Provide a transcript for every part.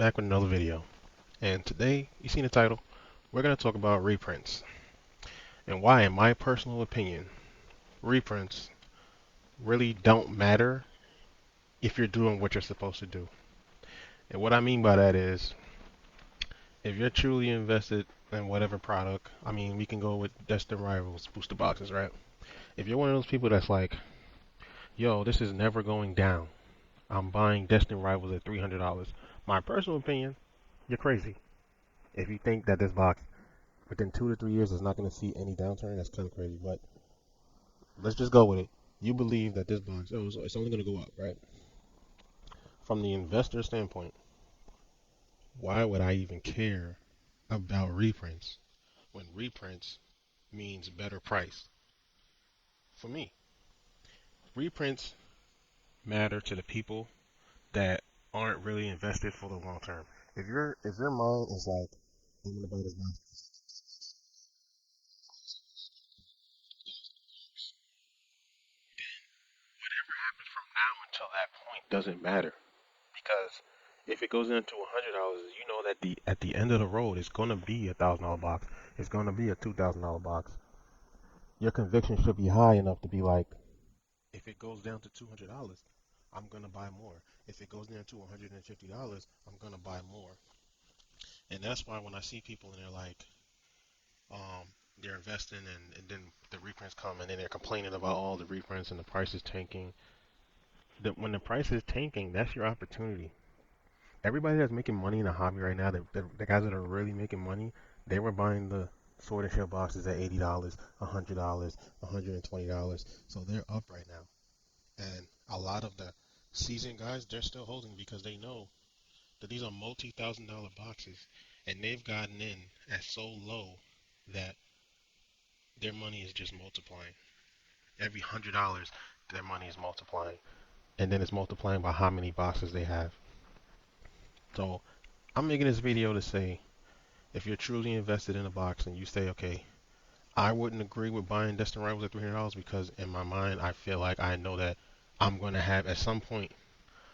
back with another video. And today, you seen the title, we're going to talk about reprints and why, in my personal opinion, reprints really don't matter if you're doing what you're supposed to do. And what I mean by that is, if you're truly invested in whatever product, I mean, we can go with Destined Rivals, booster boxes, right? If you're one of those people that's like, yo, this is never going down, I'm buying Destined Rivals at $300. My personal opinion, you're crazy. If you think that this box within 2 to 3 years is not going to see any downturn, that's kind of crazy. But let's just go with it. You believe that this box, oh, it's only going to go up, right? From the investor standpoint, why would I even care about reprints when reprints means better price? For me, reprints matter to the people that aren't really invested for the long term. If your mind is like, I'm gonna buy this box, whatever happens from now until that point doesn't matter. Because if it goes into $100, you know that the at the end of the road it's gonna be $1,000 box. It's gonna be a $2,000 box. Your conviction should be high enough to be like, if it goes down to $200, I'm gonna buy more. If it goes down to $150, I'm gonna buy more. And that's why when I see people and they're like, um, they're investing and then the reprints come and then they're complaining about all the reprints and the price is tanking. When the price is tanking, that's your opportunity. Everybody that's making money in the hobby right now, the guys that are really making money, they were buying the Sword and Shield boxes at $80, $100, $120. So they're up right now. And a lot of the seasoned guys, they're still holding because they know that these are multi-thousand-dollar boxes, and they've gotten in at so low that their money is just multiplying. Every $100, their money is multiplying, and then it's multiplying by how many boxes they have. So I'm making this video to say, if you're truly invested in a box and you say, okay, I wouldn't agree with buying Destin Rivals at $300 because in my mind I feel like I know that I'm going to have at some point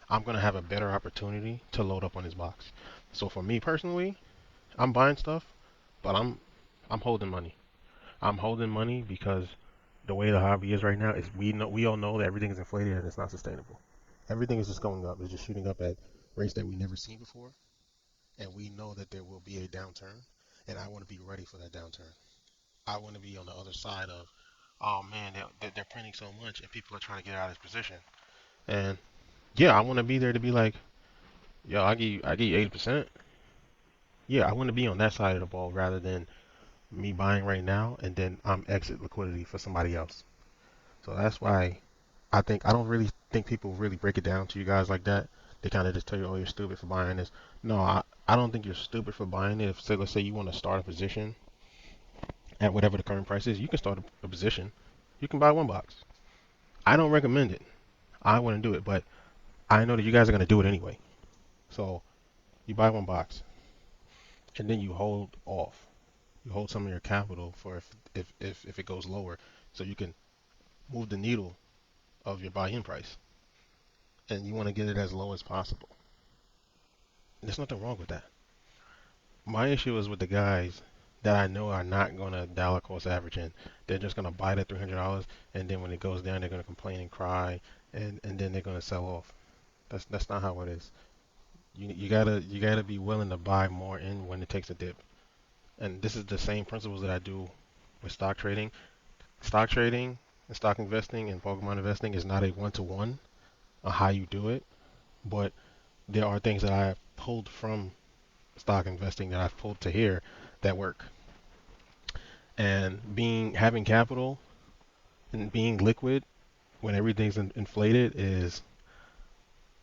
I'm going to have a better opportunity to load up on this box. So for me personally, I'm buying stuff, but I'm holding money. I'm holding money because the way the hobby is right now is we all know that everything is inflated and it's not sustainable. Everything is just going up. It's just shooting up at rates that we never seen before, and we know that there will be a downturn, and I want to be ready for that downturn. I want to be on the other side of, oh man, they're printing so much and people are trying to get out of this position. And yeah, I want to be there to be like, yo, I give you 80%. Yeah, I want to be on that side of the ball rather than me buying right now and then I'm exit liquidity for somebody else. So that's why I don't really think people really break it down to you guys like that. They kind of just tell you, oh, you're stupid for buying this. No, I don't think you're stupid for buying it. If say let's say you want to start a position at whatever the current price is, you can start a position. You can buy one box. I don't recommend it. I wouldn't do it, but I know that you guys are going to do it anyway. So you buy one box and then you hold off. You hold some of your capital for if it goes lower, so you can move the needle of your buy-in price, and you want to get it as low as possible. There's nothing wrong with that. My issue is with the guys that I know are not going to dollar cost average in. They're just going to buy it at $300, and then when it goes down, they're going to complain and cry, and then they're going to sell off. That's not how it is. You gotta be willing to buy more in when it takes a dip. And this is the same principles that I do with stock trading. Stock trading and stock investing and Pokemon investing is not a one-to-one on how you do it, but there are things that I have pulled from stock investing that I've pulled to here that work. And having capital and being liquid when everything's inflated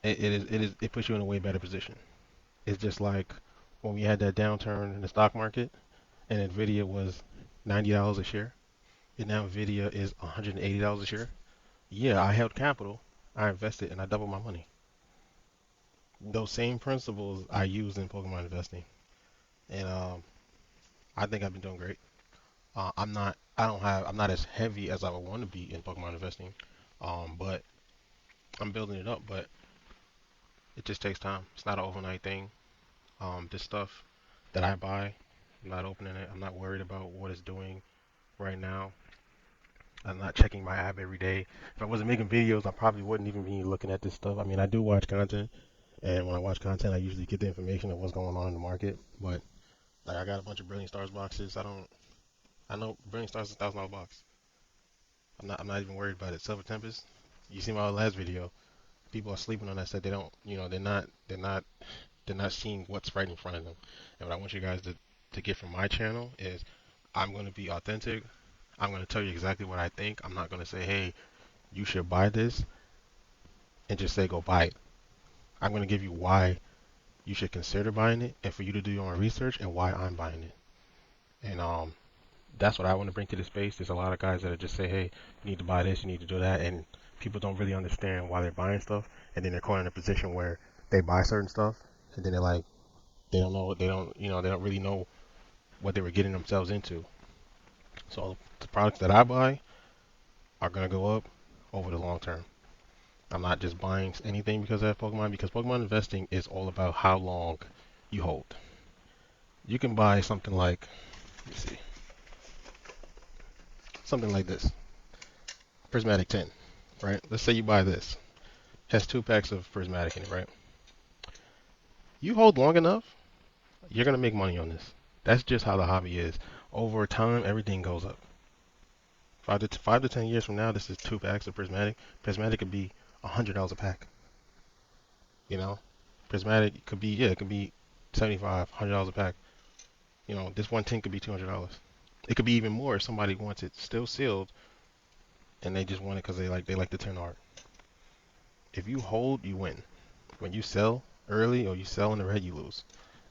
it puts you in a way better position. It's just like when we had that downturn in the stock market and Nvidia was $90 a share, and now Nvidia is $180 a share. Yeah, I held capital, I invested, and I doubled my money. Those same principles I use in Pokemon investing, and I think I've been doing great. I'm not as heavy as I would want to be in Pokemon investing, but I'm building it up. But it just takes time. It's not an overnight thing. This stuff that I buy, I'm not opening it. I'm not worried about what it's doing right now. I'm not checking my app every day. If I wasn't making videos, I probably wouldn't even be looking at this stuff. I mean, I do watch content, and when I watch content, I usually get the information of what's going on in the market. But like, I got a bunch of Brilliant Stars boxes. I know Brilliant Stars is $1,000 box. I'm not even worried about it. Silver Tempest. You see my last video. People are sleeping on that. Said they don't. They're not seeing what's right in front of them. And what I want you guys to get from my channel is I'm going to be authentic. I'm going to tell you exactly what I think. I'm not going to say, hey, you should buy this and just say go buy it. I'm going to give you why you should consider buying it and for you to do your own research and why I'm buying it. And that's what I want to bring to the space. There's a lot of guys that just say, hey, you need to buy this, you need to do that, and people don't really understand why they're buying stuff, and then they're caught in a position where they buy certain stuff, and then they're like, they don't really know what they were getting themselves into. So the products that I buy are gonna go up over the long term. I'm not just buying anything because I have Pokemon, because Pokemon investing is all about how long you hold. You can buy something like, let me see, something like this, Prismatic 10, right? Let's say you buy this. Has 2 packs of Prismatic in it, right? You hold long enough, you're gonna make money on this. That's just how the hobby is. Over time, everything goes up. 5 to 10 years from now, this is 2 packs of Prismatic. Prismatic could be $100 a pack. You know, Prismatic could be, yeah, it could be 75, $100 a pack. This one tin could be $200. It could be even more if somebody wants it still sealed and they just want it because they like the tin art. If you hold, you win. When you sell early or you sell in the red, you lose.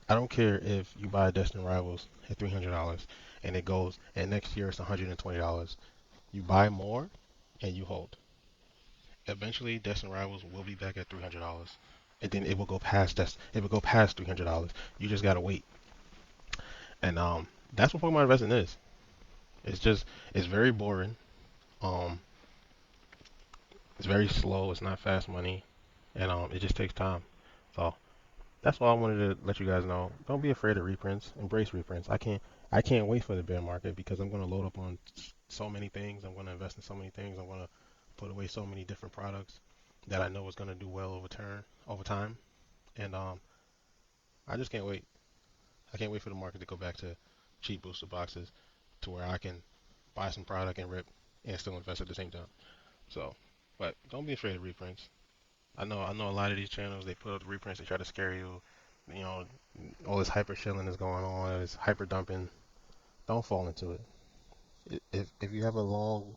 I don't care if you buy Destined Rivals at $300 and it goes, and next year it's $120. You buy more and you hold. Eventually, Destined Rivals will be back at $300, and then it will go past that. It will go past $300. You just gotta wait, and that's what Pokemon investing is. It's very boring. Um, it's very slow. It's not fast money, and it just takes time. So that's all I wanted to let you guys know. Don't be afraid of reprints. Embrace reprints. I can't wait for the bear market because I'm gonna load up on so many things. I'm gonna invest in so many things. I'm gonna put away so many different products that I know is gonna do well over time. And I just can't wait. I can't wait for the market to go back to cheap booster boxes to where I can buy some product and rip and still invest at the same time. So, but don't be afraid of reprints. I know a lot of these channels they put up the reprints, they try to scare you. You know, all this hyper shilling is going on, this hyper dumping. Don't fall into it. If you have a long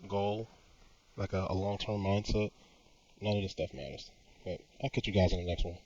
goal, like a long term mindset, none of this stuff matters. But I'll catch you guys in the next one.